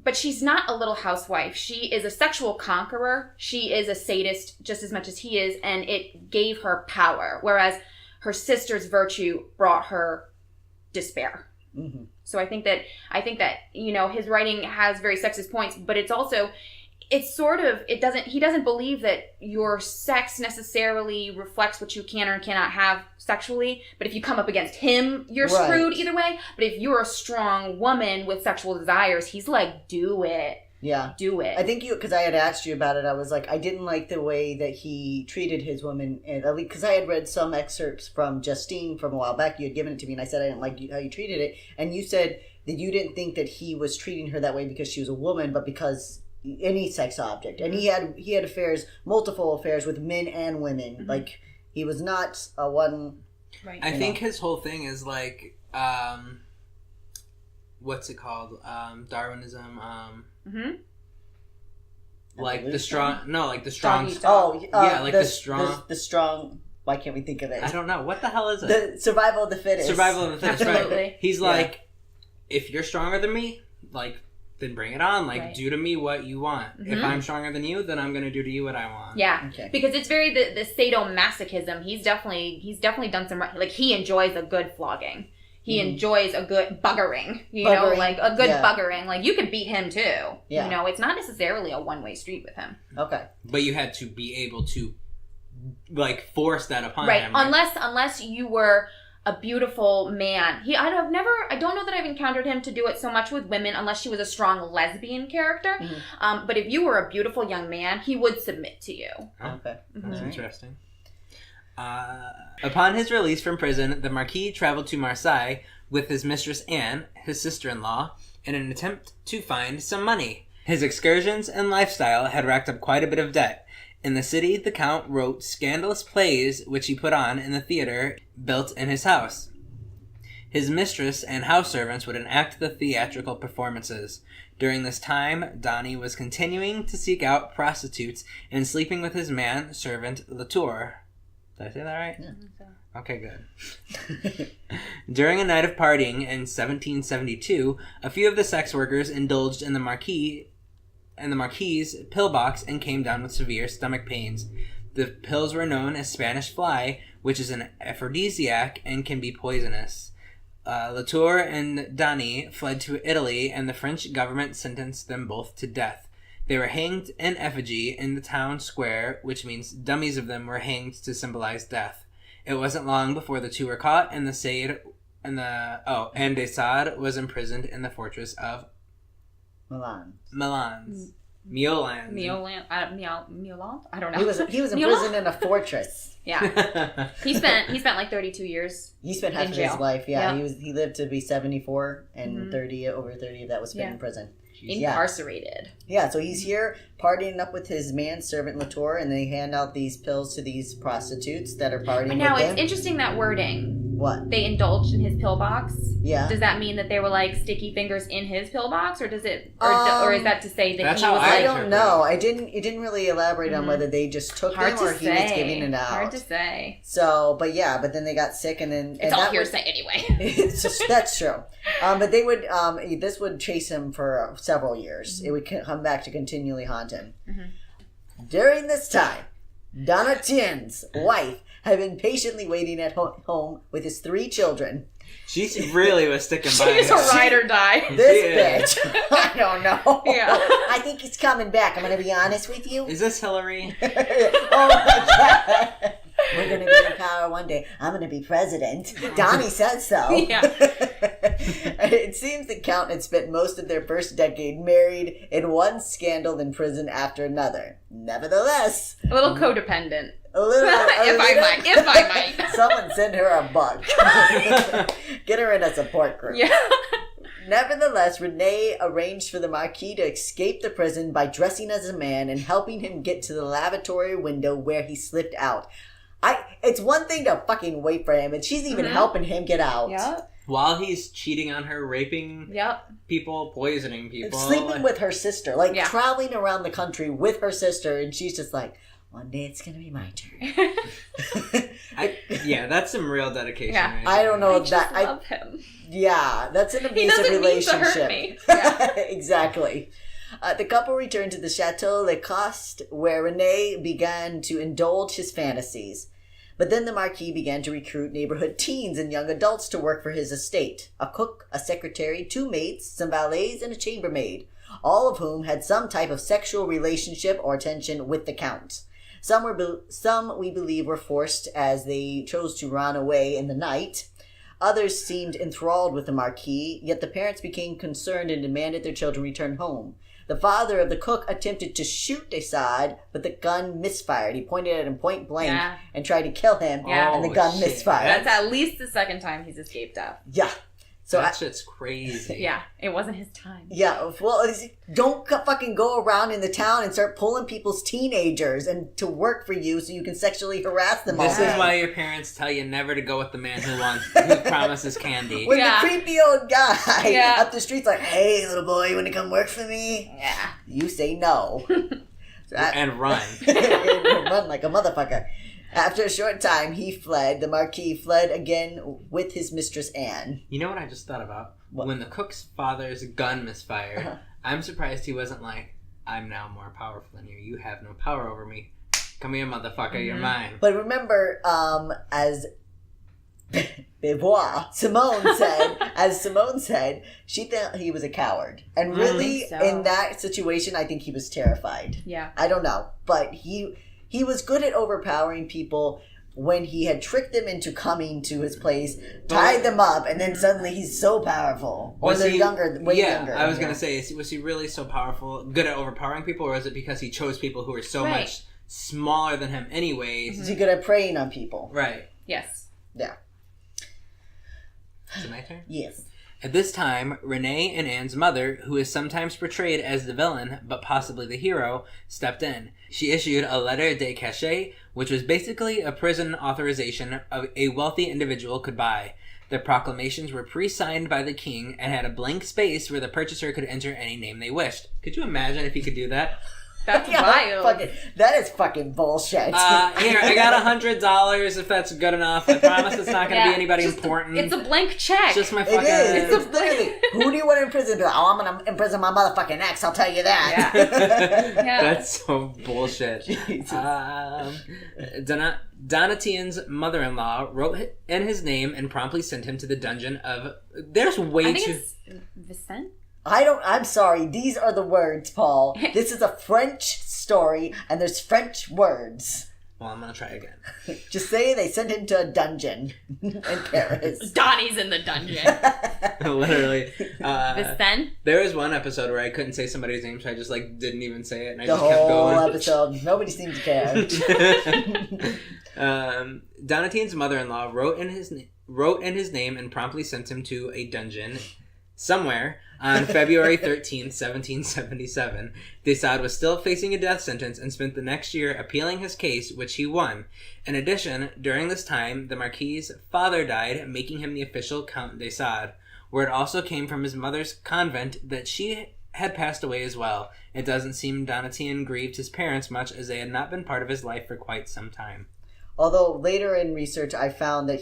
but she's not a little housewife. She is a sexual conqueror. She is a sadist just as much as he is, and it gave her power, whereas her sister's virtue brought her despair. Mm-hmm. So I think that his writing has very sexist points, but he doesn't believe that your sex necessarily reflects what you can or cannot have sexually. But if you come up against him, you're screwed either way. But if you're a strong woman with sexual desires, he's like, do it. Yeah. Do it. I think because I had asked you about it, I was like, I didn't like the way that he treated his women. Because I had read some excerpts from Justine from a while back. You had given it to me, and I said I didn't like how you treated it. And you said that you didn't think that he was treating her that way because she was a woman, but because any sex object. And he had affairs, multiple affairs with men and women. Mm-hmm. Like, he was not a one... Right. I think his whole thing is like... what's it called? Darwinism. Like the strong. No, like the strong. The strong. The strong. Why can't we think of it? I don't know. What the hell is it? The survival of the fittest. Survival of the fittest. Absolutely. Right. He's like, if you're stronger than me, like, then bring it on. Like, do to me what you want. Mm-hmm. If I'm stronger than you, then I'm gonna do to you what I want. Yeah. Okay. Because it's very the sadomasochism. He's definitely done some like he enjoys a good flogging. He enjoys a good buggering, like a good buggering. Like, you could beat him too. Yeah. It's not necessarily a one-way street with him. Okay. But you had to be able to, like, force that upon him. Right. Unless you were a beautiful man. I don't know that I've encountered him to do it so much with women unless she was a strong lesbian character. Mm-hmm. But if you were a beautiful young man, he would submit to you. Okay. That's interesting. Upon his release from prison, the Marquis traveled to Marseille with his mistress Anne, his sister-in-law, in an attempt to find some money. His excursions and lifestyle had racked up quite a bit of debt. In the city, the Count wrote scandalous plays which he put on in the theater built in his house. His mistress and house servants would enact the theatrical performances. During this time, Donnie was continuing to seek out prostitutes and sleeping with his man-servant Latour. Did I say that right? Yeah. Okay, good. During a night of partying in 1772, a few of the sex workers indulged in the Marquis' pillbox and came down with severe stomach pains. The pills were known as Spanish fly, which is an aphrodisiac and can be poisonous. Latour and Donnie fled to Italy, and the French government sentenced them both to death. They were hanged in effigy in the town square, which means dummies of them were hanged to symbolize death. It wasn't long before the two were caught, and De Sade was imprisoned in the fortress of Milan. Miolan. I don't know. He was imprisoned in a fortress. Yeah. He spent like 32 years. He spent half of his life. Yeah. He lived to be 74, and over 30 of that was spent in prison. Incarcerated. Yeah, so he's here partying up with his manservant Latour, and they hand out these pills to these prostitutes that are partying with him. Now, it's interesting, that wording. What? They indulged in his pillbox. Yeah. Does that mean that they were like sticky fingers in his pillbox, or does it, or is that to say that he was like? I don't know. It didn't really elaborate on whether they just took him or he was giving it out. Hard to say. So, but then they got sick, and then it's all hearsay anyway. That's true. But they would this would chase him for several years. Mm-hmm. It would come back to continually haunt him. Mm-hmm. During this time, Donatien's wife had been patiently waiting at home with his 3 children. She really was sticking by She's a ride or die. This bitch. I don't know. Yeah. I think he's coming back. I'm going to be honest with you. Is this Hillary? Oh my God. We're going to be in power one day. I'm going to be president. Donnie said so. Yeah. It seems the Count had spent most of their first decade married in one scandal in prison after another. Nevertheless, A little codependent. a little, If I might. someone send her a buck. Get her in a support group. Yeah. Nevertheless, Renee arranged for the Marquis to escape the prison by dressing as a man and helping him get to the lavatory window where he slipped out. It's one thing to fucking wait for him, and she's even helping him get out. Yep. While he's cheating on her, raping Yep. people, poisoning people. Sleeping with her sister. Like, Yeah. traveling around the country with her sister, and she's just like, one day it's gonna be my turn. Yeah, that's some real dedication. Yeah. Right I don't know I if that... just love him. Yeah, that's an He abusive doesn't relationship. mean to hurt me. Yeah. Exactly. The couple returned to the Chateau Le Coste, where Rene began to indulge his fantasies. But then the Marquis began to recruit neighborhood teens and young adults to work for his estate. A cook, a secretary, 2 maids, some valets, and a chambermaid, all of whom had some type of sexual relationship or tension with the Count. Some we believe were forced as they chose to run away in the night. Others seemed enthralled with the Marquis, yet the parents became concerned and demanded their children return home. The father of the cook attempted to shoot De Sade, but the gun misfired. He pointed at him point blank and tried to kill him, Yeah. and the gun shit. misfired. That's at least the second time he's escaped death. Yeah. So that shit's crazy. Yeah. It wasn't his time. yeah, well, don't fucking go around in the town and start pulling people's teenagers and to work for you so you can sexually harass them all This day. is why your parents tell you never to go with the man who promises candy. When Yeah. the creepy old guy Yeah. up the street's like, hey, little boy, you want to come work for me? Yeah. You say no. And run. And run like a motherfucker. After a short time, he fled. The Marquis fled again with his mistress Anne. You know what I just thought about? What? When the cook's father's gun misfired, I'm surprised he wasn't like, I'm now more powerful than you. You have no power over me. Come here, motherfucker. You're mine. But remember, as Simone said, she thought he was a coward. And really, think so. in that situation, I think he was terrified. Yeah. I don't know. But he was good at overpowering people when he had tricked them into coming to his place, tied them up, and then suddenly he's so powerful. Or they're younger, way younger. I was going to say, was he really so powerful, good at overpowering people, or is it because he chose people who were so much smaller than him anyways? Is he good at preying on people? Right. Yes. Yeah. Is it my turn? Yes. At this time, Renee and Anne's mother, who is sometimes portrayed as the villain, but possibly the hero, stepped in. She issued a letter de cachet, which was basically a prison authorization a wealthy individual could buy. The proclamations were pre-signed by the king and had a blank space where the purchaser could enter any name they wished. Could you imagine if he could do that? That's Yeah, wild. that is fucking bullshit. Here, I got $100 if that's good enough. I promise it's not going to be anybody important. It's a blank check. Just my It fucking... is. It's literally, who do you want to imprison? Be like, oh, I'm going to imprison my motherfucking ex. I'll tell you that. Yeah. That's so bullshit. Donatien's mother-in-law wrote in his name and promptly sent him to the dungeon of... There's way I think too... it's Vicente. I'm sorry. These are the words, Paul. This is a French story, and there's French words. Well, I'm going to try again. Just say they sent him to a dungeon in Paris. Donnie's in the dungeon. Literally. Vicente. There was one episode where I couldn't say somebody's name, so I just didn't even say it, and I The just kept whole going. episode. Nobody seemed to care. Donatien's mother-in-law wrote in his name and promptly sent him to a dungeon somewhere on February 13th, 1777. De Sade was still facing a death sentence and spent the next year appealing his case, which he won. In addition, during this time, the Marquis's father died, making him the official Count de Sade. Word also came from his mother's convent that she had passed away as well. It doesn't seem Donatien grieved his parents much, as they had not been part of his life for quite some time. Although later in research I found that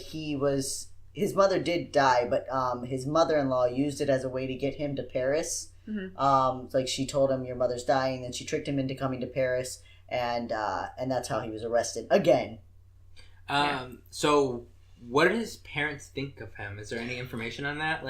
his mother did die, but his mother-in-law used it as a way to get him to Paris. Mm-hmm. She told him your mother's dying, and she tricked him into coming to Paris, and that's how he was arrested again. So what did his parents think of him? Is there any information on that?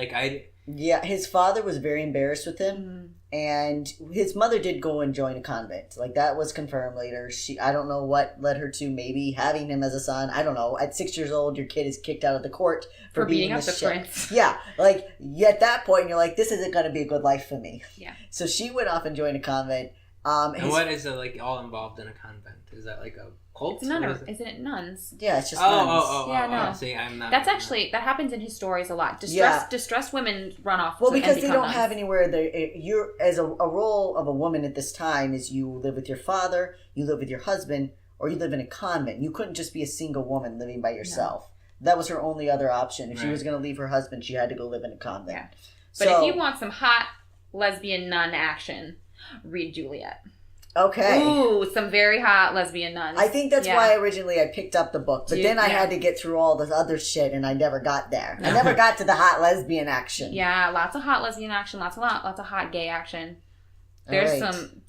Yeah, his father was very embarrassed with him, and his mother did go and join a convent. Like, that was confirmed later. I don't know what led her to maybe having him as a son. I don't know. At 6 years old, your kid is kicked out of the court for beating up the shit. prince. Yeah, like, at that point, you're like, this isn't going to be a good life for me. Yeah. So she went off and joined a convent. And what is it, like, all involved in a convent? Is that like a cult? It's nunnery. Isn't it nuns? Yeah, it's just nuns. Yeah, no. See, I'm not. That happens in his stories a lot. Distressed women run off. Well, because they don't nuns. have anywhere. You're as a role of a woman at this time is you live with your father, you live with your husband, or you live in a convent. You couldn't just be a single woman living by yourself. No. That was her only other option. If she was going to leave her husband, she had to go live in a convent. Yeah. But if you want some hot lesbian nun action, read Juliet. Okay. Ooh, some very hot lesbian nuns. I think that's why originally I picked up the book, but then I had to get through all this other shit, and I never got there. I never got to the hot lesbian action. Yeah, lots of hot lesbian action, lots of hot gay action. There's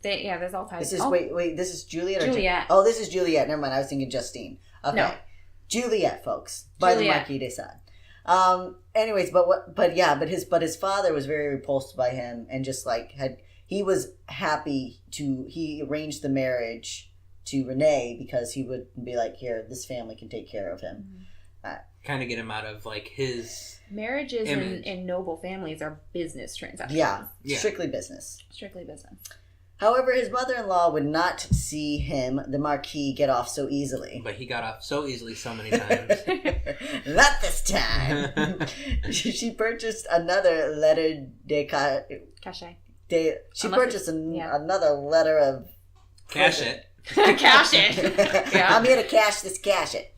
there's all types. This is wait, this is Juliet or Juliet? This is Juliet. Never mind, I was thinking Justine. Okay, no. Juliet, folks, by the Marquis de Sade. Anyways, but his father was very repulsed by him, and just like he was happy he arranged the marriage to Renee because he would be like, here, this family can take care of him. Kind of get him out of like his marriages in noble families are business transactions. Yeah, strictly business. Strictly business. However, his mother-in-law would not see him, the Marquis, get off so easily. But he got off so easily so many times. Not this time. She purchased another letter de cachet. She purchased another letter of... Cash it. Cash it. Yeah. I'm here to cash this cash it.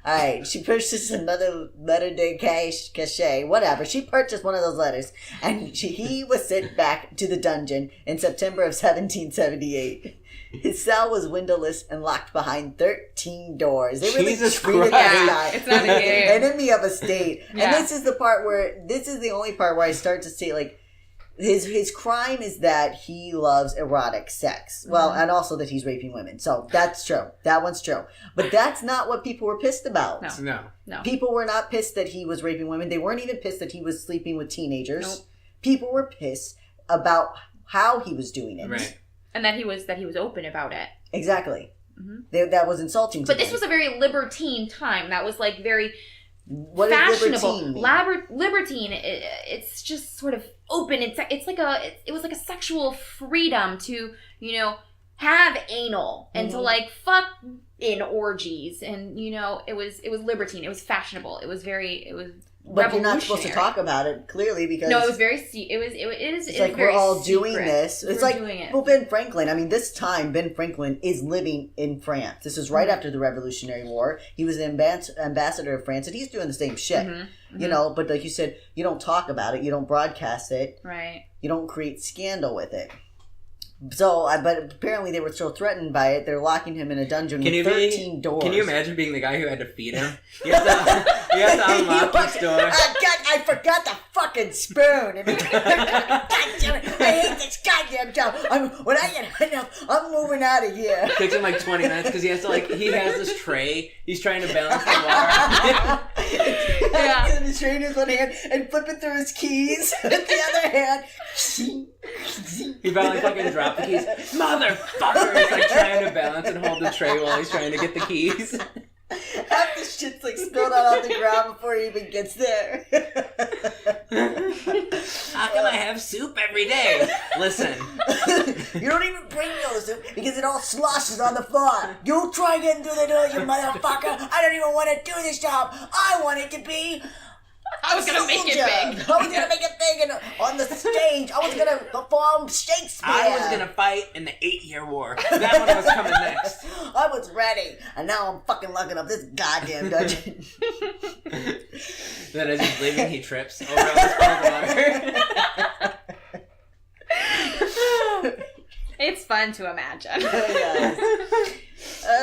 All right. She purchased another letter de cachet. Whatever. She purchased one of those letters. And he was sent back to the dungeon in September of 1778. His cell was windowless and locked behind 13 doors. They really treated that guy. It's not a game. Enemy of a state. Yeah. And this is the only part where I start to say, like, his crime is that he loves erotic sex. Well, and also that he's raping women. So that's true. That one's true. But that's not what people were pissed about. No. People were not pissed that he was raping women. They weren't even pissed that he was sleeping with teenagers. Nope. People were pissed about how he was doing it. Right. And that he was open about it. Exactly. Mm-hmm. That was insulting to But them. this was a very libertine time. That was like very... What fashionable. Does libertine mean? Libertine, it's just sort of open. It was like a sexual freedom to, have anal and to like fuck in orgies, and it was libertine. It was fashionable. It was But you're not supposed to talk about it, clearly, because... No, it was very... It's like we're all doing secret. this. It's like, well, Ben Franklin, I mean, this time, Ben Franklin is living in France. This is right after the Revolutionary War. He was an ambassador of France, and he's doing the same shit. But like you said, you don't talk about it, you don't broadcast it. Right. You don't create scandal with it. So, but apparently they were so threatened by it, they're locking him in a dungeon with 13 doors. Can you imagine being the guy who had to feed him? You have to unlock this door. I forgot the fucking spoon. God damn it, I hate this goddamn job. When I get enough, I'm moving out of here. It takes him like 20 minutes because he has this tray. He's trying to balance the water. Yeah. The tray in his one hand and flipping through his keys with the other hand. He probably fucking dropped the keys. Motherfucker! He's like trying to balance and hold the tray while he's trying to get the keys. Half the shit's like spilled out on the ground before he even gets there. How come I have soup every day? Listen. You don't even bring no soup because it all sloshes on the floor. You try getting through the door, you motherfucker. I don't even want to do this job. I want it to be... I was gonna make it big. I was gonna make it big and on the stage. I was gonna perform Shakespeare. I was gonna fight in the 8-Year War. That one was coming next. I was ready, and now I'm fucking locking up this goddamn dungeon. Then as he's leaving, he trips over all this cold water. It's fun to imagine.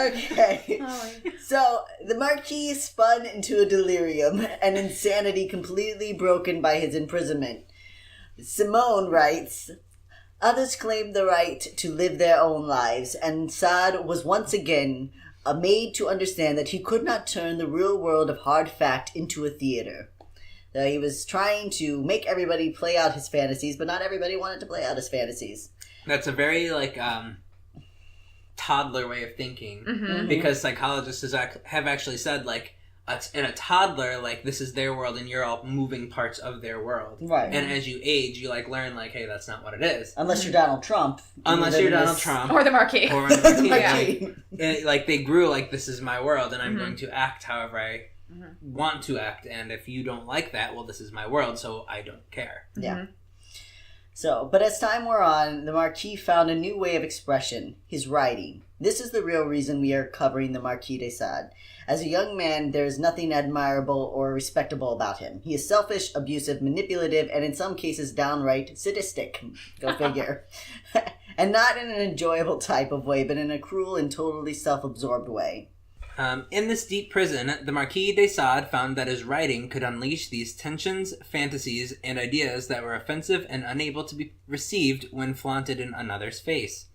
Okay. So, the Marquis spun into a delirium, an insanity completely broken by his imprisonment. Simone writes, others claimed the right to live their own lives, and Sade was once again made to understand that he could not turn the real world of hard fact into a theater. He was trying to make everybody play out his fantasies, but not everybody wanted to play out his fantasies. That's a very, like, toddler way of thinking. Mm-hmm. Because psychologists have actually said, like, in a toddler, like, this is their world and you're all moving parts of their world. Right. And as you age, you, like, learn, like, hey, that's not what it is. Unless you're Donald Trump. Unless you're Donald Trump. Or the Marquis. Or the Marquis. Marquis. And, like, they grew, like, this is my world and I'm going to act however I want to act. And if you don't like that, well, this is my world, so I don't care. Yeah. So, but as time wore on, the Marquis found a new way of expression, his writing. This is the real reason we are covering the Marquis de Sade. As a young man, there is nothing admirable or respectable about him. He is selfish, abusive, manipulative, and in some cases downright sadistic. Go figure. And not in an enjoyable type of way, but in a cruel and totally self-absorbed way. In this deep prison, the Marquis de Sade found that his writing could unleash these tensions, fantasies, and ideas that were offensive and unable to be received when flaunted in another's face.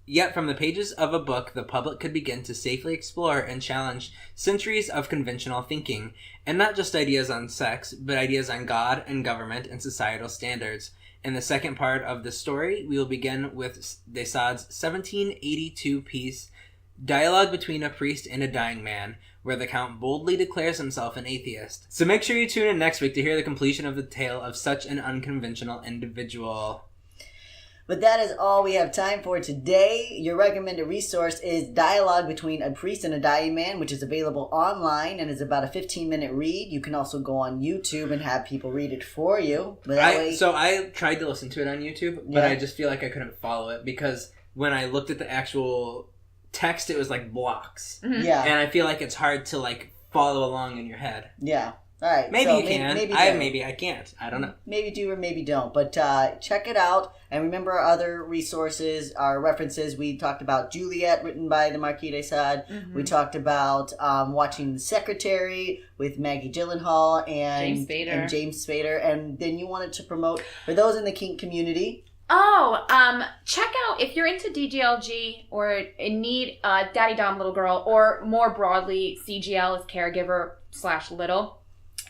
Yet from the pages of a book, the public could begin to safely explore and challenge centuries of conventional thinking, and not just ideas on sex, but ideas on God and government and societal standards. In the second part of the story, we will begin with de Sade's 1782 piece, Dialogue Between a Priest and a Dying Man, where the Count boldly declares himself an atheist. So make sure you tune in next week to hear the completion of the tale of such an unconventional individual. But that is all we have time for today. Your recommended resource is Dialogue Between a Priest and a Dying Man, which is available online and is about a 15-minute read. You can also go on YouTube and have people read it for you. But So I tried to listen to it on YouTube, but I just feel like I couldn't follow it because when I looked at the actual text, it was like blocks. Mm-hmm. Yeah. And I feel like it's hard to like follow along in your head. Yeah. All right. Maybe so you can. Maybe I can't. I don't know. Maybe do or maybe don't. But check it out. And remember our other resources, our references. We talked about Juliet, written by the Marquis de Sade. Mm-hmm. We talked about watching The Secretary with Maggie Gyllenhaal and James Spader. And then you wanted to promote, for those in the kink community. Check out, if you're into DGLG or in need Daddy Dom Little Girl, or more broadly, CGL as caregiver / little.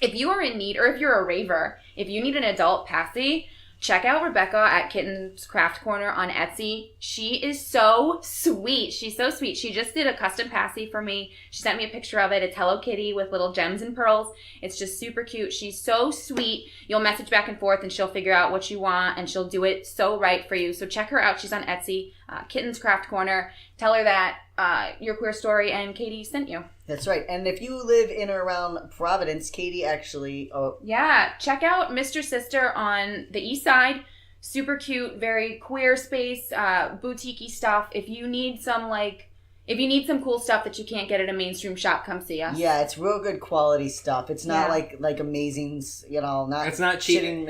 If you are in need, or if you're a raver, if you need an adult passy, check out Rebecca at Kitten's Craft Corner on Etsy. She is so sweet. She's so sweet. She just did a custom passy for me. She sent me a picture of it. It's Hello Kitty with little gems and pearls. It's just super cute. She's so sweet. You'll message back and forth and she'll figure out what you want and she'll do it so right for you. So check her out. She's on Etsy, Kitten's Craft Corner. Tell her that Your Queer Story and Katie sent you. That's right. And if you live in or around Providence, Katie actually... Yeah, check out Mr. Sister on the east side. Super cute, very queer space, boutique-y stuff. If you need some cool stuff that you can't get at a mainstream shop, come see us. Yeah, it's real good quality stuff. It's not like amazing, not... It's not cheap.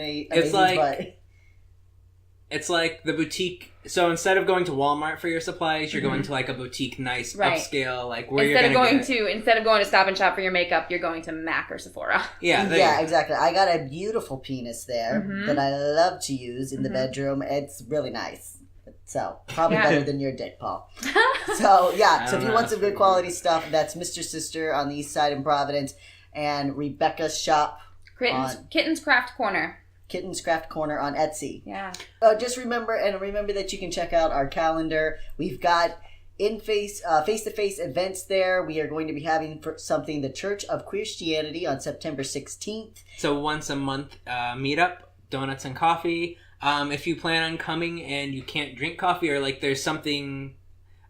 It's like the boutique. So instead of going to Walmart for your supplies, you're going to like a boutique, nice upscale, like where instead you're going to instead of going to Stop and Shop for your makeup, you're going to MAC or Sephora. Yeah, exactly. I got a beautiful penis there that I love to use in the bedroom. It's really nice. So probably better than your dick, Paul. So so if you want some good quality stuff, that's Mr. Sister on the east side in Providence, and Rebecca's shop, Kitten's Craft Corner. Kitten's Craft Corner on Etsy. Yeah. Just remember that you can check out our calendar. We've got face-to-face events there. We are going to be having something, the Church of Queerstianity, on September 16th. So once a month meetup, donuts and coffee. If you plan on coming and you can't drink coffee, or like there's something...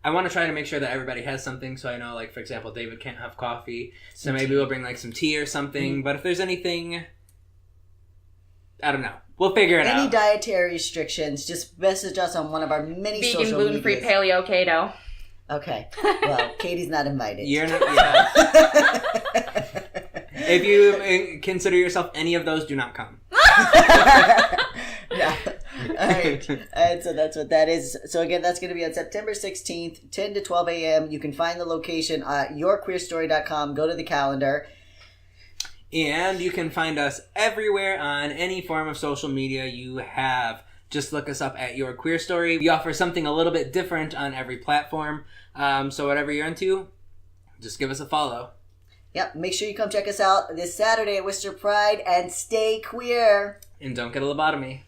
I want to try to make sure that everybody has something. So I know, like, for example, David can't have coffee. So maybe we'll bring like some tea or something. But if there's anything... I don't know. We'll figure it out. Any dietary restrictions, just message us on one of our many Vegan, social medias. gluten-free, paleo, keto. Okay. Well, Katie's not invited. You're not. Yeah. If you consider yourself any of those, do not come. Yeah. All right. And so that's what that is. So again, that's going to be on September 16th, 10 to 12 a.m. You can find the location at yourqueerstory.com. Go to the calendar. And you can find us everywhere on any form of social media you have. Just look us up at Your Queer Story. We offer something a little bit different on every platform. So whatever you're into, just give us a follow. Yep, make sure you come check us out this Saturday at Worcester Pride and stay queer. And don't get a lobotomy.